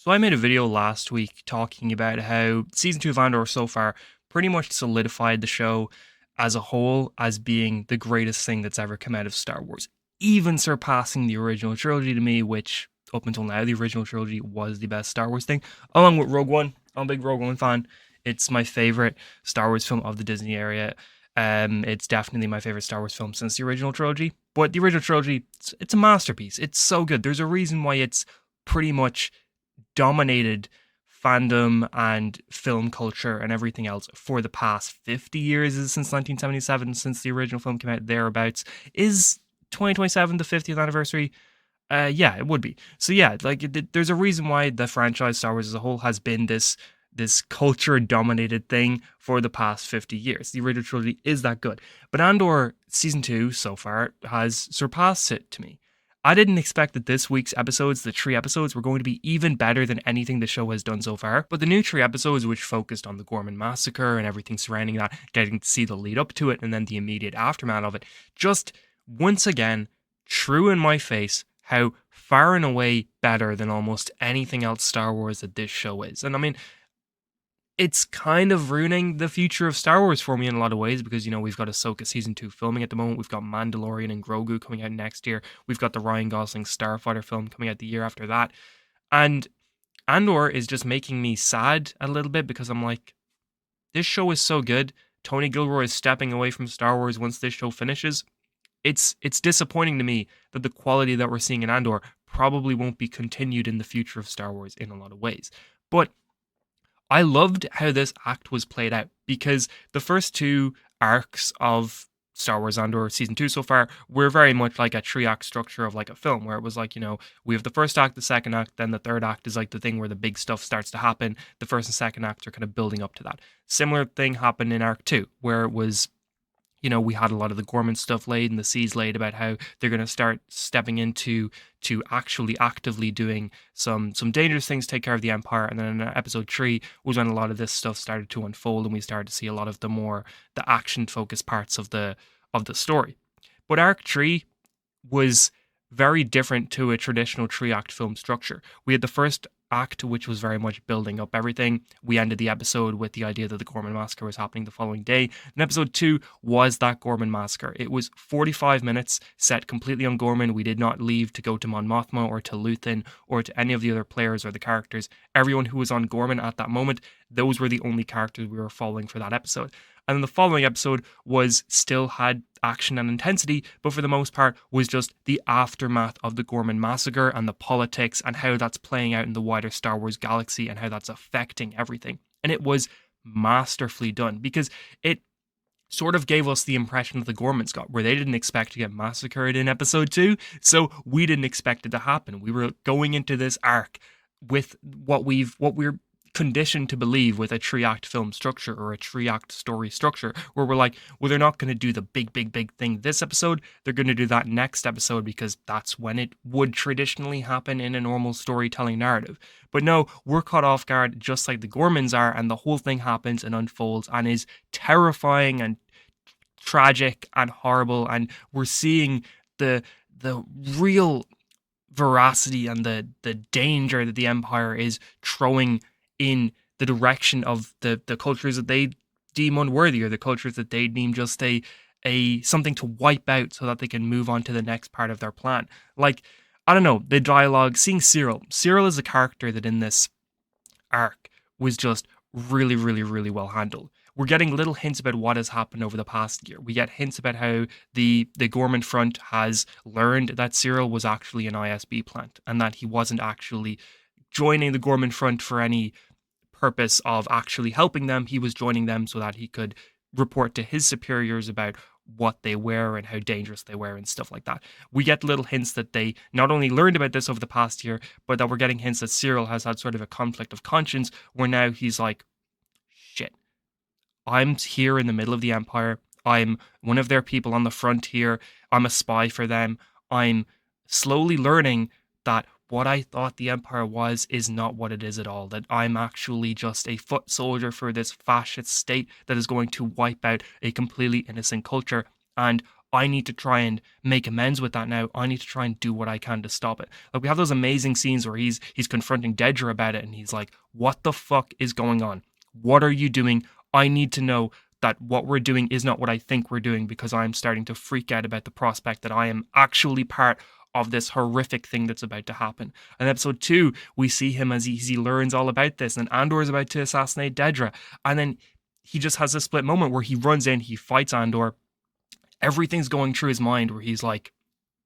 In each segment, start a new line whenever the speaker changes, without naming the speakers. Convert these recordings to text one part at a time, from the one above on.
So I made a video last week talking about how season 2 of Andor so far pretty much solidified the show as a whole as being the greatest thing that's ever come out of Star Wars, even surpassing the original trilogy to me, which up until now the original trilogy was the best Star Wars thing, along with Rogue One. I'm a big Rogue One fan. It's my favorite Star Wars film of the Disney era. It's definitely my favorite Star Wars film since the original trilogy. But the original trilogy, it's a masterpiece. It's so good. There's a reason why it's pretty much dominated fandom and film culture and everything else for the past 50 years, is since 1977, since the original film came out thereabouts. Is 2027 the 50th anniversary? Yeah, it would be. So yeah, like there's a reason why the franchise Star Wars as a whole has been this culture dominated thing for the past 50 years. The original trilogy is that good. But Andor season 2 so far has surpassed it to me. I didn't expect that this week's episodes, the 3 episodes, were going to be even better than anything the show has done so far. But the new 3 episodes, which focused on the Gorman massacre and everything surrounding that, getting to see the lead up to it and then the immediate aftermath of it, just once again threw in my face how far and away better than almost anything else Star Wars that this show is. And I mean, it's kind of ruining the future of Star Wars for me in a lot of ways because, we've got Ahsoka Season 2 filming at the moment. We've got Mandalorian and Grogu coming out next year. We've got the Ryan Gosling Starfighter film coming out the year after that. And Andor is just making me sad a little bit because I'm like, this show is so good. Tony Gilroy is stepping away from Star Wars once this show finishes. It's disappointing to me that the quality that we're seeing in Andor probably won't be continued in the future of Star Wars in a lot of ways. But I loved how this act was played out because the first two arcs of Star Wars Andor season 2 so far were very much like a 3 act structure of like a film where it was like, we have the first act, the second act, then the third act is like the thing where the big stuff starts to happen. The first and second acts are kind of building up to that. Similar thing happened in arc 2 where it was, we had a lot of the Gorman stuff laid and the seeds laid about how they're going to start stepping into to actually actively doing some dangerous things to take care of the Empire. And then in episode 3 was when a lot of this stuff started to unfold and we started to see a lot of the action focused parts of the story. But arc 3 was very different to a traditional 3 act film structure. We had the first act, which was very much building up everything. We ended the episode with the idea that the Gorman Massacre was happening the following day. And episode 2 was that Gorman Massacre. It was 45 minutes set completely on Gorman. We did not leave to go to Mon Mothma or to Luthen or to any of the other players or the characters. Everyone who was on Gorman at that moment, those were the only characters we were following for that episode. And then the following episode still had action and intensity, but for the most part was just the aftermath of the Gorman Massacre and the politics and how that's playing out in the wider Star Wars galaxy and how that's affecting everything. And it was masterfully done because it sort of gave us the impression that the Gormans got, where they didn't expect to get massacred in episode 2, so we didn't expect it to happen. We were going into this arc with what we're conditioned to believe with a 3 act film structure or a 3 act story structure, where we're like, well, they're not going to do the big thing this episode. They're going to do that next episode because that's when it would traditionally happen in a normal storytelling narrative. But no, we're caught off guard just like the Gormans are, and the whole thing happens and unfolds and is terrifying and tragic and horrible. And we're seeing the real veracity and the danger that the Empire is throwing in the direction of the cultures that they deem unworthy, or the cultures that they deem just a something to wipe out so that they can move on to the next part of their plan. Like, I don't know, the dialogue, seeing Syril. Syril is a character that in this arc was just really, really, really well handled. We're getting little hints about what has happened over the past year. We get hints about how the Gorman front has learned that Syril was actually an ISB plant and that he wasn't actually joining the Gorman front for any purpose of actually helping them. He was joining them so that he could report to his superiors about what they were and how dangerous they were and stuff like that. We get little hints that they not only learned about this over the past year, but that we're getting hints that Syril has had sort of a conflict of conscience where now he's like, shit, I'm here in the middle of the Empire. I'm one of their people on the frontier. I'm a spy for them. I'm slowly learning that what I thought the Empire was is not what it is at all. That I'm actually just a foot soldier for this fascist state that is going to wipe out a completely innocent culture. And I need to try and make amends with that now. I need to try and do what I can to stop it. Like we have those amazing scenes where he's confronting Dedra about it, and he's like, "What the fuck is going on? What are you doing? I need to know that what we're doing is not what I think we're doing, because I'm starting to freak out about the prospect that I am actually part of this horrific thing that's about to happen." In episode 2, we see him as he learns all about this, and Andor is about to assassinate Dedra, and then he just has a split moment where he runs in, he fights Andor. Everything's going through his mind where he's like,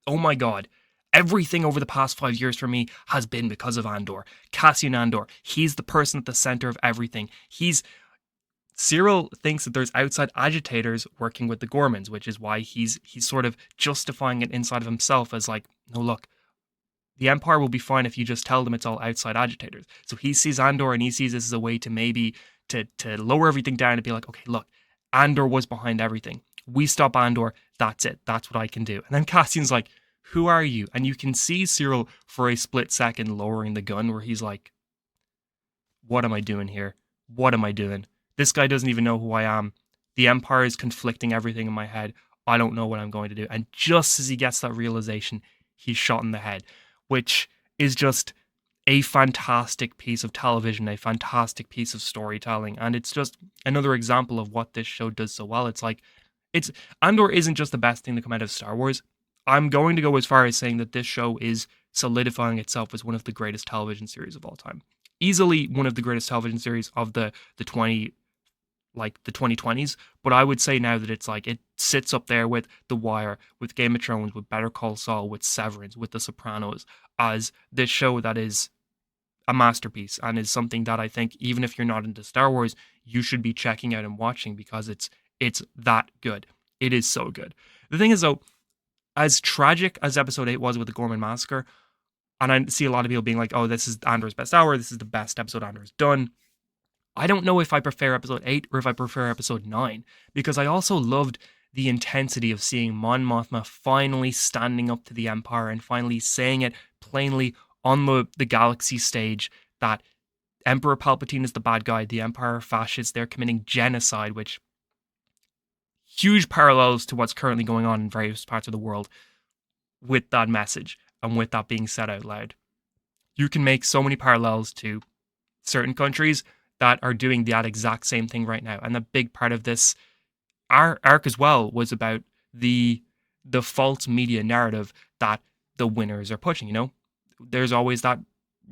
oh my god, everything over the past 5 years for me has been because of Andor. Cassian Andor, he's the person at the center of everything. Syril thinks that there's outside agitators working with the Gormans, which is why he's sort of justifying it inside of himself as like, no, look, the Empire will be fine if you just tell them it's all outside agitators. So he sees Andor and he sees this as a way to maybe to lower everything down and be like, okay, look, Andor was behind everything. We stop Andor, that's it. That's what I can do. And then Cassian's like, who are you? And you can see Syril for a split second lowering the gun where he's like, what am I doing here? What am I doing? This guy doesn't even know who I am. The Empire is conflicting everything in my head. I don't know what I'm going to do. And just as he gets that realization, he's shot in the head, which is just a fantastic piece of television, a fantastic piece of storytelling. And it's just another example of what this show does so well. It's Andor isn't just the best thing to come out of Star Wars. I'm going to go as far as saying that this show is solidifying itself as one of the greatest television series of all time. Easily one of the greatest television series of the 2020s, but I would say now that it's like it sits up there with The Wire, with Game of Thrones, with Better Call Saul, with Severance, with The Sopranos, as this show that is a masterpiece and is something that I think even if you're not into Star Wars, you should be checking out and watching because it's that good. It is so good. The thing is though, as tragic as episode 8 was with the Gorman massacre, and I see a lot of people being like, oh, this is Andor's best hour, this is the best episode Andor's done. I don't know if I prefer episode 8 or if I prefer episode 9, because I also loved the intensity of seeing Mon Mothma finally standing up to the Empire and finally saying it plainly on the galaxy stage that Emperor Palpatine is the bad guy, the Empire are fascists, they're committing genocide, which huge parallels to what's currently going on in various parts of the world with that message and with that being said out loud. You can make so many parallels to certain countries that are doing that exact same thing right now. And a big part of this arc as well was about the false media narrative that the winners are pushing, you know? There's always that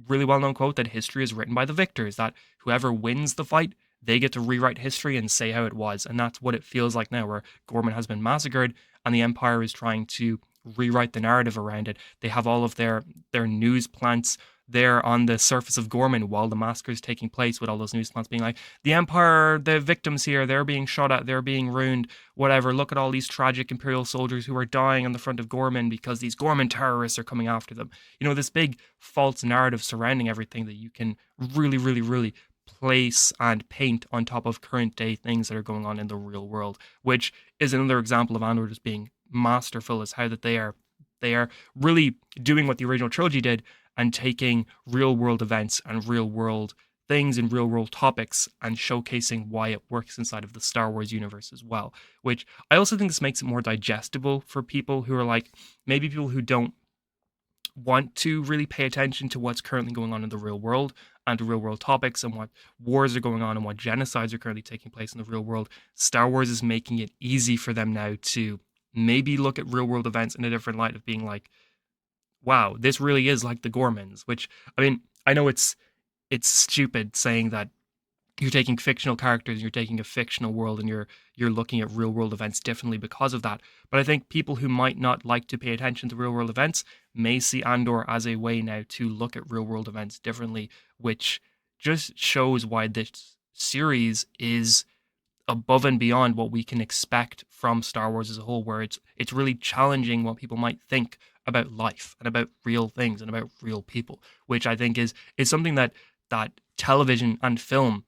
really well-known quote that history is written by the victors, that whoever wins the fight, they get to rewrite history and say how it was. And that's what it feels like now, where Gorman has been massacred and the Empire is trying to rewrite the narrative around it. They have all of their news plants there on the surface of Gorman while the massacre is taking place, with all those news plants being like, the Empire, the victims here, they're being shot at, they're being ruined, whatever. Look at all these tragic Imperial soldiers who are dying on the front of Gorman because these Gorman terrorists are coming after them. You know, this big false narrative surrounding everything that you can really, really, really place and paint on top of current day things that are going on in the real world, which is another example of Andor just being masterful, is how that they are really doing what the original trilogy did and taking real world events and real world things and real world topics and showcasing why it works inside of the Star Wars universe as well, which I also think this makes it more digestible for people who are like, maybe people who don't want to really pay attention to what's currently going on in the real world and to real world topics and what wars are going on and what genocides are currently taking place in the real world. Star Wars is making it easy for them now to maybe look at real world events in a different light of being like, wow, this really is like the Gormans, which, I mean, I know it's stupid saying that you're taking fictional characters, you're taking a fictional world, and you're looking at real world events differently because of that. But I think people who might not like to pay attention to real world events may see Andor as a way now to look at real world events differently, which just shows why this series is above and beyond what we can expect from Star Wars as a whole, where it's really challenging what people might think about life and about real things and about real people, which I think is something that television and film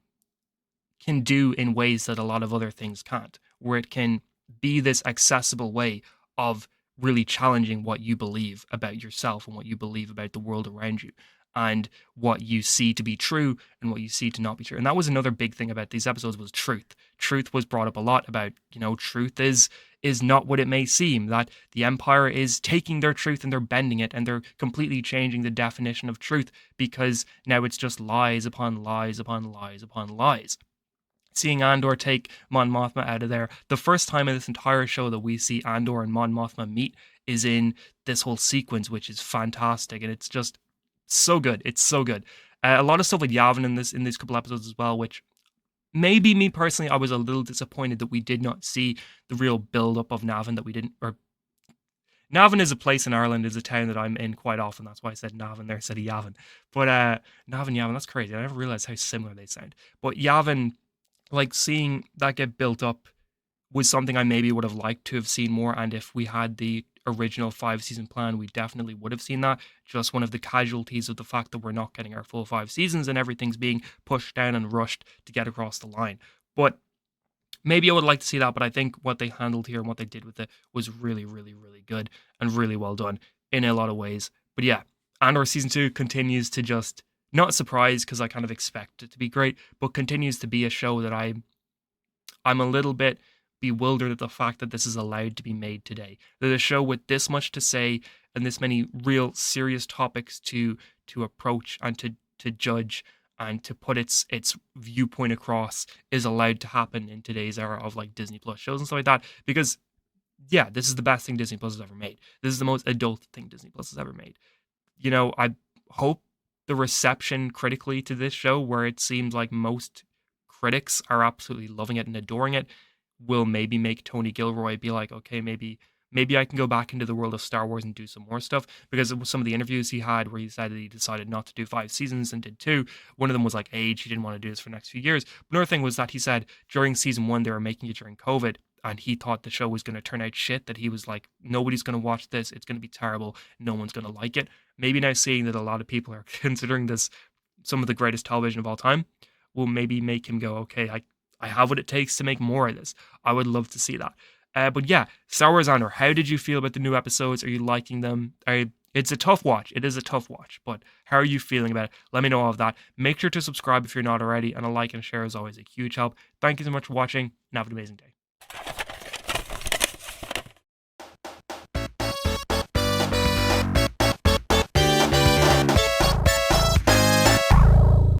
can do in ways that a lot of other things can't, where it can be this accessible way of really challenging what you believe about yourself and what you believe about the world around you. and what you see to be true and what you see to not be true. And that was another big thing about these episodes was truth. Truth was brought up a lot about, truth is not what it may seem, that the Empire is taking their truth and they're bending it and they're completely changing the definition of truth because now it's just lies upon lies upon lies upon lies. Seeing Andor take Mon Mothma out of there, the first time in this entire show that we see Andor and Mon Mothma meet is in this whole sequence, which is fantastic, and it's just so good. It's so good. A lot of stuff with Yavin in these couple episodes as well, which maybe me personally, I was a little disappointed that we did not see the real build up of Navin, that we didn't, or Navan is a place in Ireland, is a town that I'm in quite often. That's why I said Navan there instead of Yavin. But Navan, Yavin, that's crazy. I never realized how similar they sound. But Yavin, like seeing that get built up was something I maybe would have liked to have seen more. And if we had the original 5-season plan, we definitely would have seen that. Just one of the casualties of the fact that we're not getting our full 5 seasons and everything's being pushed down and rushed to get across the line. But maybe I would like to see that, but I think what they handled here and what they did with it was really, really, really good and really well done in a lot of ways. But yeah, Andor Season 2 continues to just, not surprise because I kind of expect it to be great, but continues to be a show that I'm a little bit bewildered at the fact that this is allowed to be made today. That a show with this much to say and this many real serious topics to approach and to judge and to put its viewpoint across is allowed to happen in today's era of like Disney Plus shows and stuff like that. Because yeah, this is the best thing Disney Plus has ever made. This is the most adult thing Disney Plus has ever made. I hope the reception critically to this show, where it seems like most critics are absolutely loving it and adoring it, will maybe make Tony Gilroy be like, okay, maybe I can go back into the world of Star Wars and do some more stuff. Because it was some of the interviews he had where he said that he decided not to do 5 seasons and did 2. One of them was like age. He didn't want to do this for the next few years. But another thing was that he said during season 1, they were making it during COVID. And he thought the show was going to turn out shit, that he was like, nobody's going to watch this. It's going to be terrible. No one's going to like it. Maybe now seeing that a lot of people are considering this some of the greatest television of all time will maybe make him go, okay, I have what it takes to make more of this. I would love to see that. But yeah, Star Wars Andor, how did you feel about the new episodes? Are you liking them? It's a tough watch. It is a tough watch, but how are you feeling about it? Let me know all of that. Make sure to subscribe if you're not already, and a like and a share is always a huge help. Thank you so much for watching, and have an amazing day.